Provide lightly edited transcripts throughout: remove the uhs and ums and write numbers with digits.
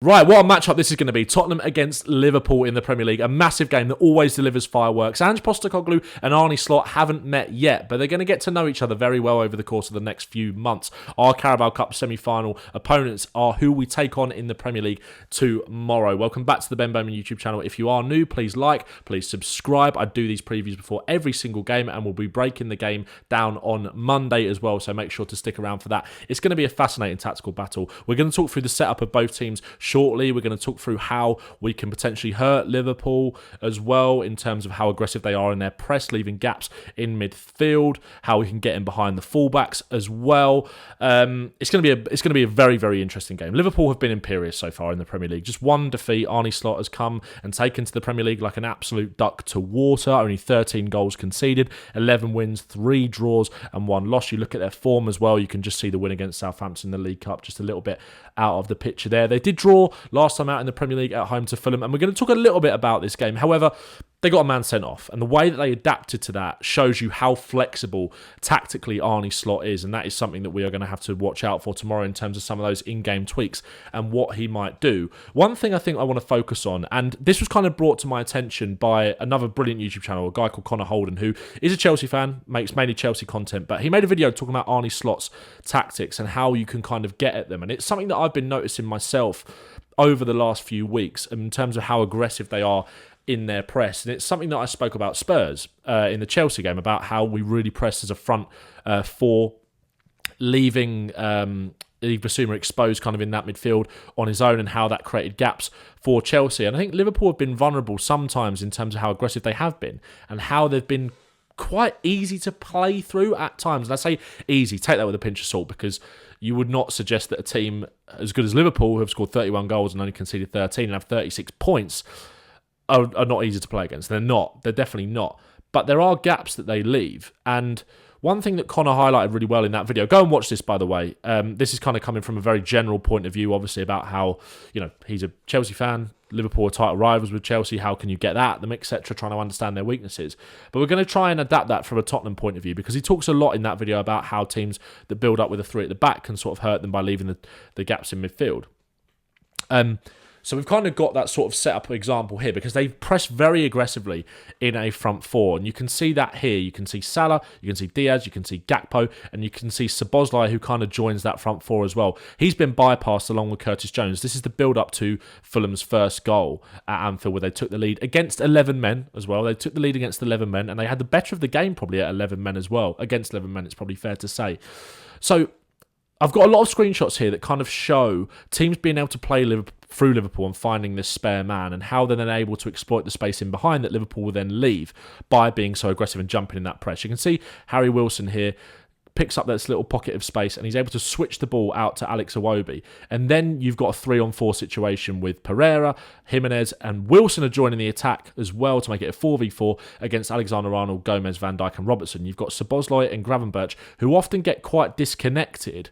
Right, what a matchup this is going to be. Tottenham against Liverpool in the Premier League. A massive game that always delivers fireworks. Ange Postecoglou and Arne Slot haven't met yet, but they're going to get to know each other very well over the course of the next few months. Our Carabao Cup semi-final opponents are who we take on in the Premier League tomorrow. Welcome back to the Ben Bowman YouTube channel. If you are new, please like, please subscribe. I do these previews before every single game, and we'll be breaking the game down on Monday as well, so make sure to stick around for that. It's going to be a fascinating tactical battle. We're going to talk through the setup of both teams shortly. We're going to talk through how we can potentially hurt Liverpool as well in terms of how aggressive they are in their press, leaving gaps in midfield, how we can get in behind the fullbacks as well. It's going to be a very, very interesting game. Liverpool have been imperious so far in the Premier League. Just one defeat. Arne Slot has come and taken to the Premier League like an absolute duck to water. Only 13 goals conceded, 11 wins, 3 draws and 1 loss. You look at their form as well, you can just see the win against Southampton in the League Cup just a little bit out of the picture there. They did draw last time out in the Premier League at home to Fulham, and we're going to talk a little bit about this game. However, they got a man sent off, and the way that they adapted to that shows you how flexible tactically Arne Slot is, and that is something that we are going to have to watch out for tomorrow in terms of some of those in-game tweaks and what he might do. One thing I think I want to focus on, and this was kind of brought to my attention by another brilliant YouTube channel, a guy called Connor Holden, who is a Chelsea fan, makes mainly Chelsea content, but he made a video talking about Arne Slot's tactics and how you can kind of get at them, and it's something that I've been noticing myself over the last few weeks in terms of how aggressive they are in their press. And it's something that I spoke about Spurs in the Chelsea game, about how we really pressed as a front four, leaving Yves Bissouma exposed kind of in that midfield on his own, and how that created gaps for Chelsea. And I think Liverpool have been vulnerable sometimes in terms of how aggressive they have been and how they've been quite easy to play through at times. And I say easy, take that with a pinch of salt, because you would not suggest that a team as good as Liverpool, who have scored 31 goals and only conceded 13 and have 36 points, are not easy to play against. They're not. They're definitely not. But there are gaps that they leave. And one thing that Connor highlighted really well in that video, go and watch this, by the way. This is kind of coming from a very general point of view, obviously, about how, he's a Chelsea fan. Liverpool are title rivals with Chelsea. How can you get that? Them, etc., trying to understand their weaknesses. But we're going to try and adapt that from a Tottenham point of view, because he talks a lot in that video about how teams that build up with a 3 at the back can sort of hurt them by leaving the gaps in midfield. So we've kind of got that sort of setup example here, because they've pressed very aggressively in a front four. And you can see that here. You can see Salah, you can see Diaz, you can see Gakpo, and you can see Szoboszlai, who kind of joins that front four as well. He's been bypassed along with Curtis Jones. This is the build-up to Fulham's first goal at Anfield, where they took the lead against 11 men as well. They took the lead against 11 men, and they had the better of the game probably at 11 men as well. Against 11 men, it's probably fair to say. So I've got a lot of screenshots here that kind of show teams being able to play through Liverpool and finding this spare man, and how they're then able to exploit the space in behind that Liverpool will then leave by being so aggressive and jumping in that press. You can see Harry Wilson here picks up this little pocket of space, and he's able to switch the ball out to Alex Iwobi. And then you've got a 3-on-4 situation with Pereira, Jimenez, and Wilson are joining the attack as well to make it a 4v4 against Alexander-Arnold, Gomez, Van Dijk, and Robertson. You've got Szoboszlai and Gravenberch, who often get quite disconnected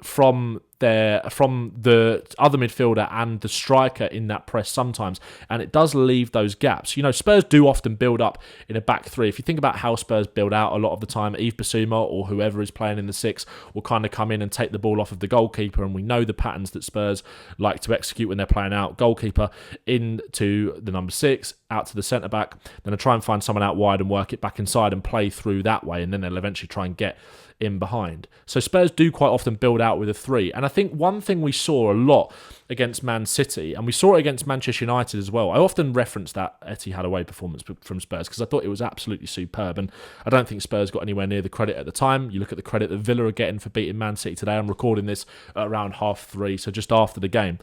from the other midfielder and the striker in that press sometimes, and it does leave those gaps. Spurs do often build up in a back 3. If you think about how Spurs build out a lot of the time, Yves Bissouma or whoever is playing in the 6 will kind of come in and take the ball off of the goalkeeper, and we know the patterns that Spurs like to execute when they're playing out. Goalkeeper into the number 6, out to the centre-back, then they'll try and find someone out wide and work it back inside and play through that way, and then they'll eventually try and get in behind. So Spurs do quite often build out with a 3. And I think one thing we saw a lot against Man City, and we saw it against Manchester United as well, I often reference that Etihad away performance from Spurs because I thought it was absolutely superb, and I don't think Spurs got anywhere near the credit at the time. You look at the credit that Villa are getting for beating Man City today. I'm recording this at around 3:30, so just after the game.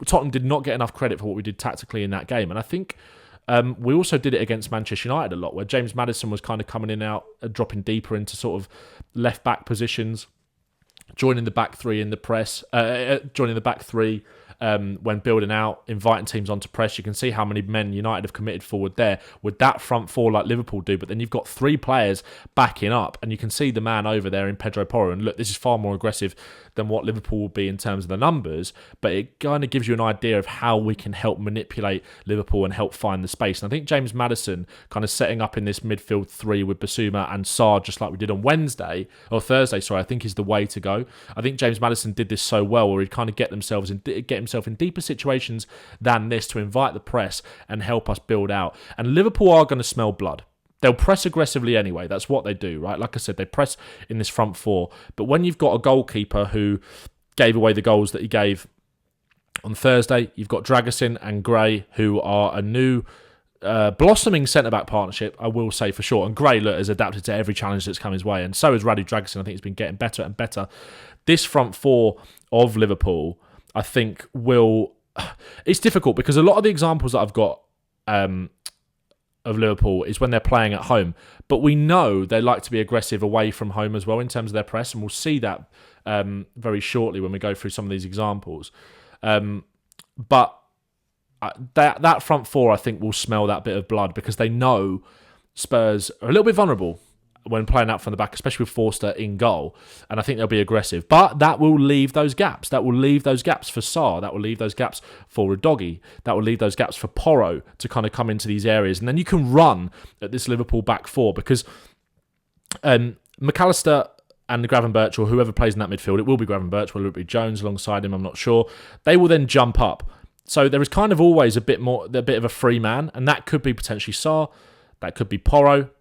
Tottenham did not get enough credit for what we did tactically in that game, and I think we also did it against Manchester United a lot, where James Maddison was kind of coming in and out, dropping deeper into sort of left-back positions, joining the back 3 in the press, joining the back 3 when building out, inviting teams onto press. You can see how many men United have committed forward there with that front four like Liverpool do, but then you've got 3 players backing up, and you can see the man over there in Pedro Porro, and look, this is far more aggressive than what Liverpool will be in terms of the numbers, but it kind of gives you an idea of how we can help manipulate Liverpool and help find the space. And I think James Maddison kind of setting up in this midfield 3 with Bissouma and Sarr, just like we did on Thursday, I think is the way to go. I think James Maddison did this so well, where he'd kind of get himself in deeper situations than this to invite the press and help us build out. And Liverpool are going to smell blood. They'll press aggressively anyway. That's what they do, right? Like I said, they press in this front 4. But when you've got a goalkeeper who gave away the goals that he gave on Thursday, you've got Dragusin and Gray, who are a new blossoming centre-back partnership, I will say for sure. And Gray, look, has adapted to every challenge that's come his way. And so has Radu Dragusin. I think he's been getting better and better. This front 4 of Liverpool, I think, will... It's difficult because a lot of the examples that I've got... of Liverpool is when they're playing at home. But we know they like to be aggressive away from home as well in terms of their press, and we'll see that very shortly when we go through some of these examples. But that front 4, I think, will smell that bit of blood because they know Spurs are a little bit vulnerable when playing out from the back, especially with Forster in goal. And I think they'll be aggressive. But that will leave those gaps. That will leave those gaps for Sarr. That will leave those gaps for Udogie. That will leave those gaps for Porro to kind of come into these areas. And then you can run at this Liverpool back 4 because McAllister and Gravenberch, or whoever plays in that midfield, it will be Gravenberch, will it be Jones alongside him, I'm not sure. They will then jump up. So there is kind of always a bit of a free man, and that could be potentially Sarr, that could be Porro,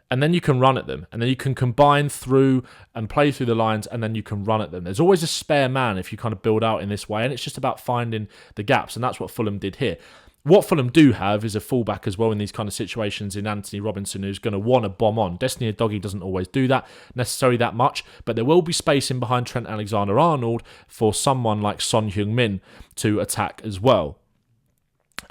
and then you can run at them, and then you can combine through and play through the lines, and then you can run at them. There's always a spare man if you kind of build out in this way, and it's just about finding the gaps, and that's what Fulham did here. What Fulham do have is a fullback as well in these kind of situations in Anthony Robinson, who's going to want to bomb on. Destiny Udogie doesn't always do that necessarily that much, but there will be space in behind Trent Alexander-Arnold for someone like Son Heung-Min to attack as well.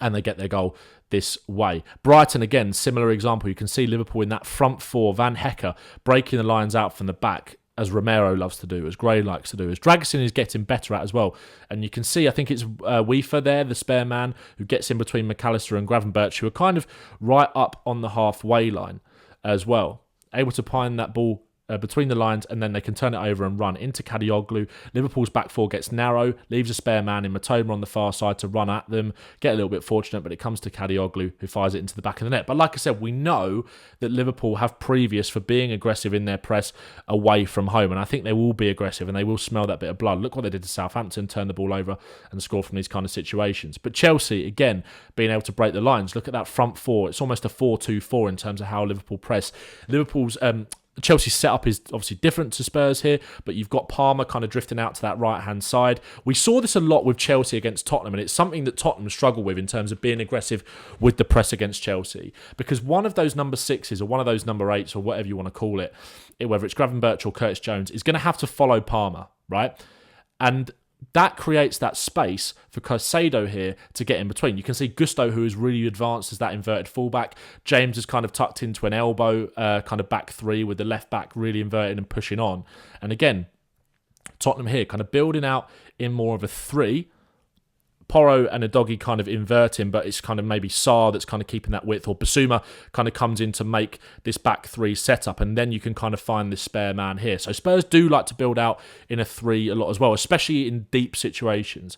And they get their goal this way. Brighton, again, similar example. You can see Liverpool in that front 4, Van Hecke breaking the lines out from the back, as Romero loves to do, as Gray likes to do, as Dragusin is getting better at as well. And you can see, I think it's Weaver there, the spare man, who gets in between McAllister and Gravenberch, who are kind of right up on the halfway line as well. Able to find that ball between the lines, and then they can turn it over and run into Kadioglu. Liverpool's back 4 gets narrow, leaves a spare man in Matoma on the far side to run at them, get a little bit fortunate, but it comes to Kadioglu, who fires it into the back of the net. But like I said, we know that Liverpool have previous for being aggressive in their press away from home, and I think they will be aggressive and they will smell that bit of blood. Look what they did to Southampton, turn the ball over and score from these kind of situations. But Chelsea, again, being able to break the lines. Look at that front 4. It's almost a 4-2-4 in terms of how Liverpool press. Liverpool's Chelsea's setup is obviously different to Spurs here, but you've got Palmer kind of drifting out to that right-hand side. We saw this a lot with Chelsea against Tottenham, and it's something that Tottenham struggle with in terms of being aggressive with the press against Chelsea. Because one of those number 6s or one of those number 8s or whatever you want to call it, whether it's Gravenberch or Curtis Jones, is going to have to follow Palmer, right? And that creates that space for Caicedo here to get in between. You can see Gusto, who is really advanced as that inverted fullback. James is kind of tucked into an elbow, kind of back 3 with the left back really inverted and pushing on. And again, Tottenham here kind of building out in more of a 3. Porro and Udogie kind of inverting, but it's kind of maybe Sarr that's kind of keeping that width, or Bissouma kind of comes in to make this back 3 setup, and then you can kind of find this spare man here. So Spurs do like to build out in a 3 a lot as well, especially in deep situations.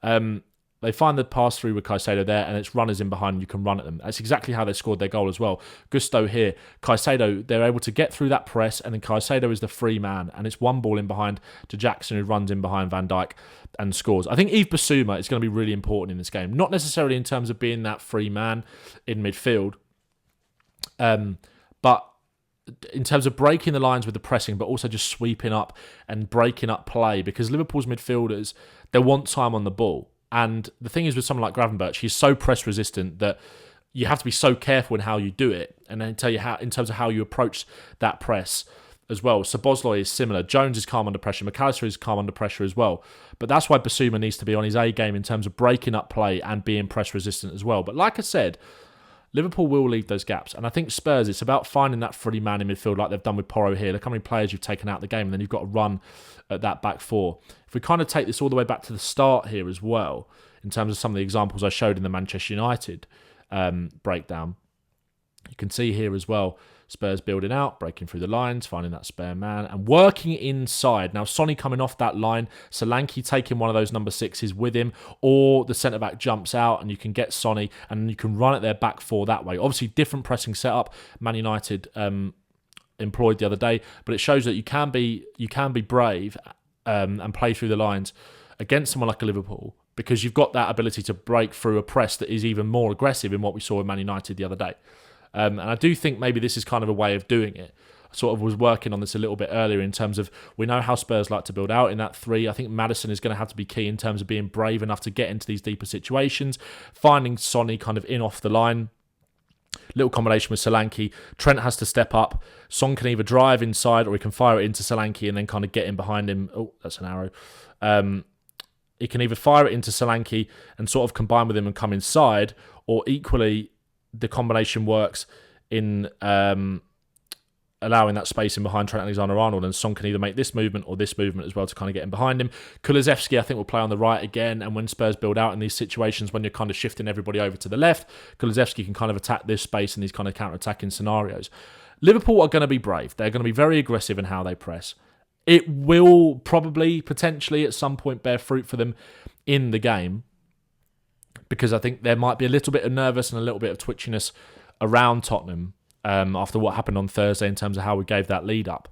They find the pass through with Caicedo there, and it's runners in behind, and you can run at them. That's exactly how they scored their goal as well. Gusto here, Caicedo, they're able to get through that press, and then Caicedo is the free man, and it's one ball in behind to Jackson, who runs in behind Van Dijk and scores. I think Yves Bissouma is going to be really important in this game, not necessarily in terms of being that free man in midfield, but in terms of breaking the lines with the pressing, but also just sweeping up and breaking up play, because Liverpool's midfielders, they want time on the ball. And the thing is with someone like Gravenberch, he's so press resistant that you have to be so careful in how you do it, and then tell you how in terms of how you approach that press as well. Szoboszlai is similar. Jones is calm under pressure. McAllister is calm under pressure as well. But that's why Bissouma needs to be on his A game in terms of breaking up play and being press resistant as well. But like I said, Liverpool will leave those gaps. And I think Spurs, it's about finding that free man in midfield like they've done with Porro here. Look how many players you've taken out of the game, and then you've got to run at that back four. If we kind of take this all the way back to the start here as well, in terms of some of the examples I showed in the Manchester United breakdown, you can see here as well, Spurs building out, breaking through the lines, finding that spare man, and working inside. Now, Sonny coming off that line, Solanke taking one of those number 6s with him, or the centre-back jumps out and you can get Sonny and you can run at their back four that way. Obviously, different pressing setup Man United employed the other day, but it shows that you can be brave and play through the lines against someone like a Liverpool, because you've got that ability to break through a press that is even more aggressive in what we saw with Man United the other day. And I do think maybe this is kind of a way of doing it. I sort of was working on this a little bit earlier in terms of, we know how Spurs like to build out in that 3. I think Maddison is going to have to be key in terms of being brave enough to get into these deeper situations, finding Sonny kind of in off the line. Little combination with Solanke. Trent has to step up. Son can either drive inside or he can fire it into Solanke and then kind of get in behind him. Oh, that's an arrow. He can either fire it into Solanke and sort of combine with him and come inside, or equally the combination works in allowing that space in behind Trent Alexander-Arnold, and Son can either make this movement or this movement as well to kind of get in behind him. Kulusevski, I think, will play on the right again, and when Spurs build out in these situations, when you're kind of shifting everybody over to the left, Kulusevski can kind of attack this space in these kind of counter-attacking scenarios. Liverpool are going to be brave. They're going to be very aggressive in how they press. It will probably, potentially, at some point bear fruit for them in the game, because I think there might be a little bit of nervous and a little bit of twitchiness around Tottenham after what happened on Thursday in terms of how we gave that lead up.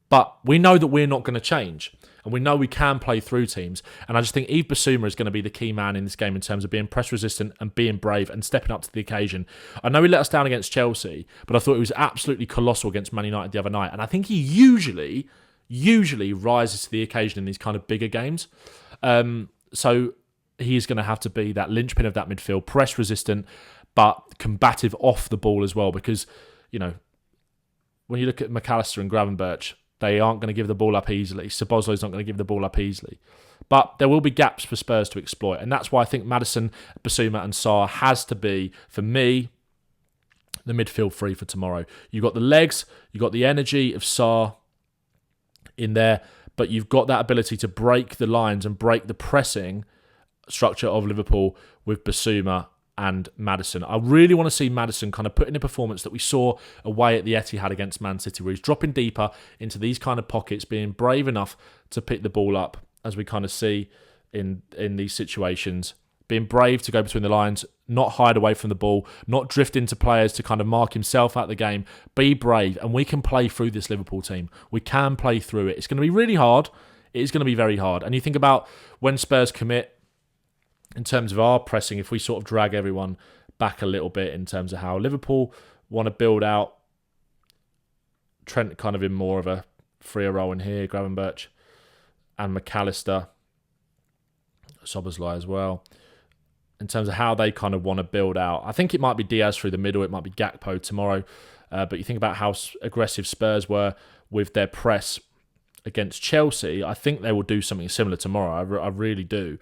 But we know that we're not going to change, and we know we can play through teams. And I just think Yves Bissouma is going to be the key man in this game in terms of being press resistant and being brave and stepping up to the occasion. I know he let us down against Chelsea, but I thought he was absolutely colossal against Man United the other night. And I think he usually rises to the occasion in these kind of bigger games. So he's going to have to be that linchpin of that midfield, press resistant, but combative off the ball as well. Because, you know, when you look at McAllister and Gravenberch, they aren't going to give the ball up easily. Szoboszlai's not going to give the ball up easily. But there will be gaps for Spurs to exploit. And that's why I think Maddison, Bissouma and Sarr has to be, for me, the midfield 3 for tomorrow. You've got the legs, you've got the energy of Sarr in there, but you've got that ability to break the lines and break the pressing structure of Liverpool with Bissouma and Maddison. I really want to see Maddison kind of put in a performance that we saw away at the Etihad against Man City, where he's dropping deeper into these kind of pockets, being brave enough to pick the ball up, as we kind of see in these situations, being brave to go between the lines, not hide away from the ball, not drift into players to kind of mark himself out of the game. Be brave, and we can play through this Liverpool team. We can play through it. It's going to be really hard. It is going to be very hard. And you think about when Spurs commit, in terms of our pressing, if we sort of drag everyone back a little bit in terms of how Liverpool want to build out, Trent kind of in more of a freer role in here, Gravenberch and McAllister, Szoboszlai as well, in terms of how they kind of want to build out. I think it might be Diaz through the middle, it might be Gakpo tomorrow, but you think about how aggressive Spurs were with their press against Chelsea, I think they will do something similar tomorrow. I really do.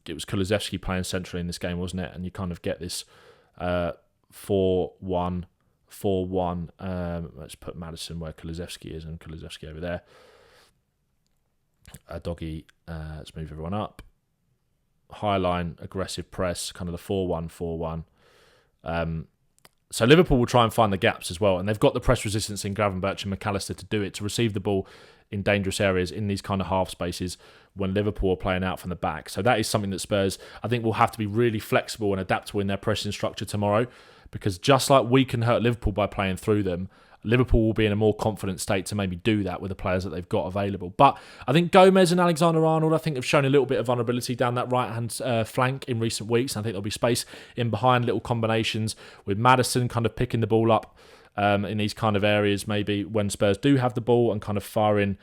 It was Kulusevski playing centrally in this game, wasn't it? And you kind of get this 4-1. Let's put Maddison where Kulusevski is and Kulusevski over there. Doggy, let's move everyone up. High line, aggressive press, kind of the 4-1. So Liverpool will try and find the gaps as well. And they've got the press resistance in Gravenberch and McAllister to do it, to receive the ball in dangerous areas in these kind of half spaces when Liverpool are playing out from the back. So that is something that Spurs, I think, will have to be really flexible and adaptable in their pressing structure tomorrow, because just like we can hurt Liverpool by playing through them, Liverpool will be in a more confident state to maybe do that with the players that they've got available. But I think Gomez and Alexander-Arnold, I think, have shown a little bit of vulnerability down that right-hand flank in recent weeks. I think there'll be space in behind, little combinations with Maddison kind of picking the ball up in these kind of areas, maybe when Spurs do have the ball, and kind of firing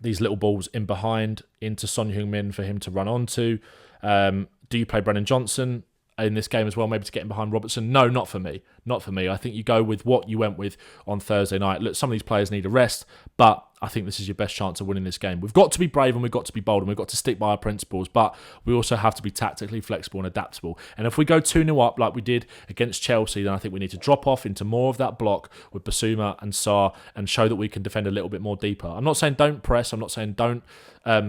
these little balls in behind into Son Heung-Min for him to run onto. Do you play Brennan Johnson in this game as well, maybe to get in behind Robertson. No, not for me. Not for me. I think you go with what you went with on Thursday night. Look, some of these players need a rest, but I think this is your best chance of winning this game. We've got to be brave and we've got to be bold and we've got to stick by our principles, but we also have to be tactically flexible and adaptable. And if we go 2-0 up like we did against Chelsea, then I think we need to drop off into more of that block with Bissouma and Sarr and show that we can defend a little bit more deeper. I'm not saying don't press. I'm not saying don't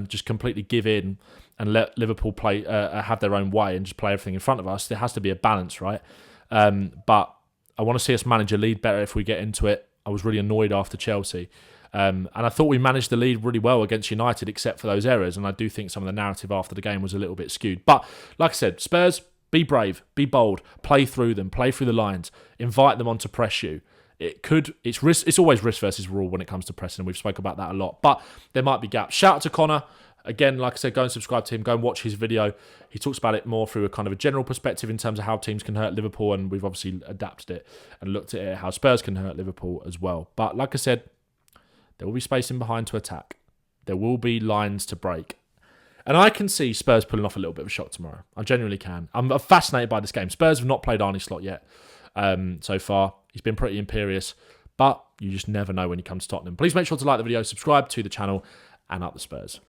just completely give in and let Liverpool play have their own way and just play everything in front of us. There has to be a balance, right? But I want to see us manage a lead better if we get into it. I was really annoyed after Chelsea. And I thought we managed the lead really well against United, except for those errors. And I do think some of the narrative after the game was a little bit skewed. But like I said, Spurs, be brave, be bold, play through them, play through the lines, invite them on to press you. It's always risk versus rule when it comes to pressing, and we've spoken about that a lot. But there might be gaps. Shout out to Connor. Again, like I said, go and subscribe to him. Go and watch his video. He talks about it more through a kind of a general perspective in terms of how teams can hurt Liverpool, and we've obviously adapted it and looked at it, how Spurs can hurt Liverpool as well. But like I said, there will be space in behind to attack. There will be lines to break. And I can see Spurs pulling off a little bit of a shock tomorrow. I genuinely can. I'm fascinated by this game. Spurs have not played Arne Slot yet so far. He's been pretty imperious, but you just never know when you come to Tottenham. Please make sure to like the video, subscribe to the channel, and up the Spurs.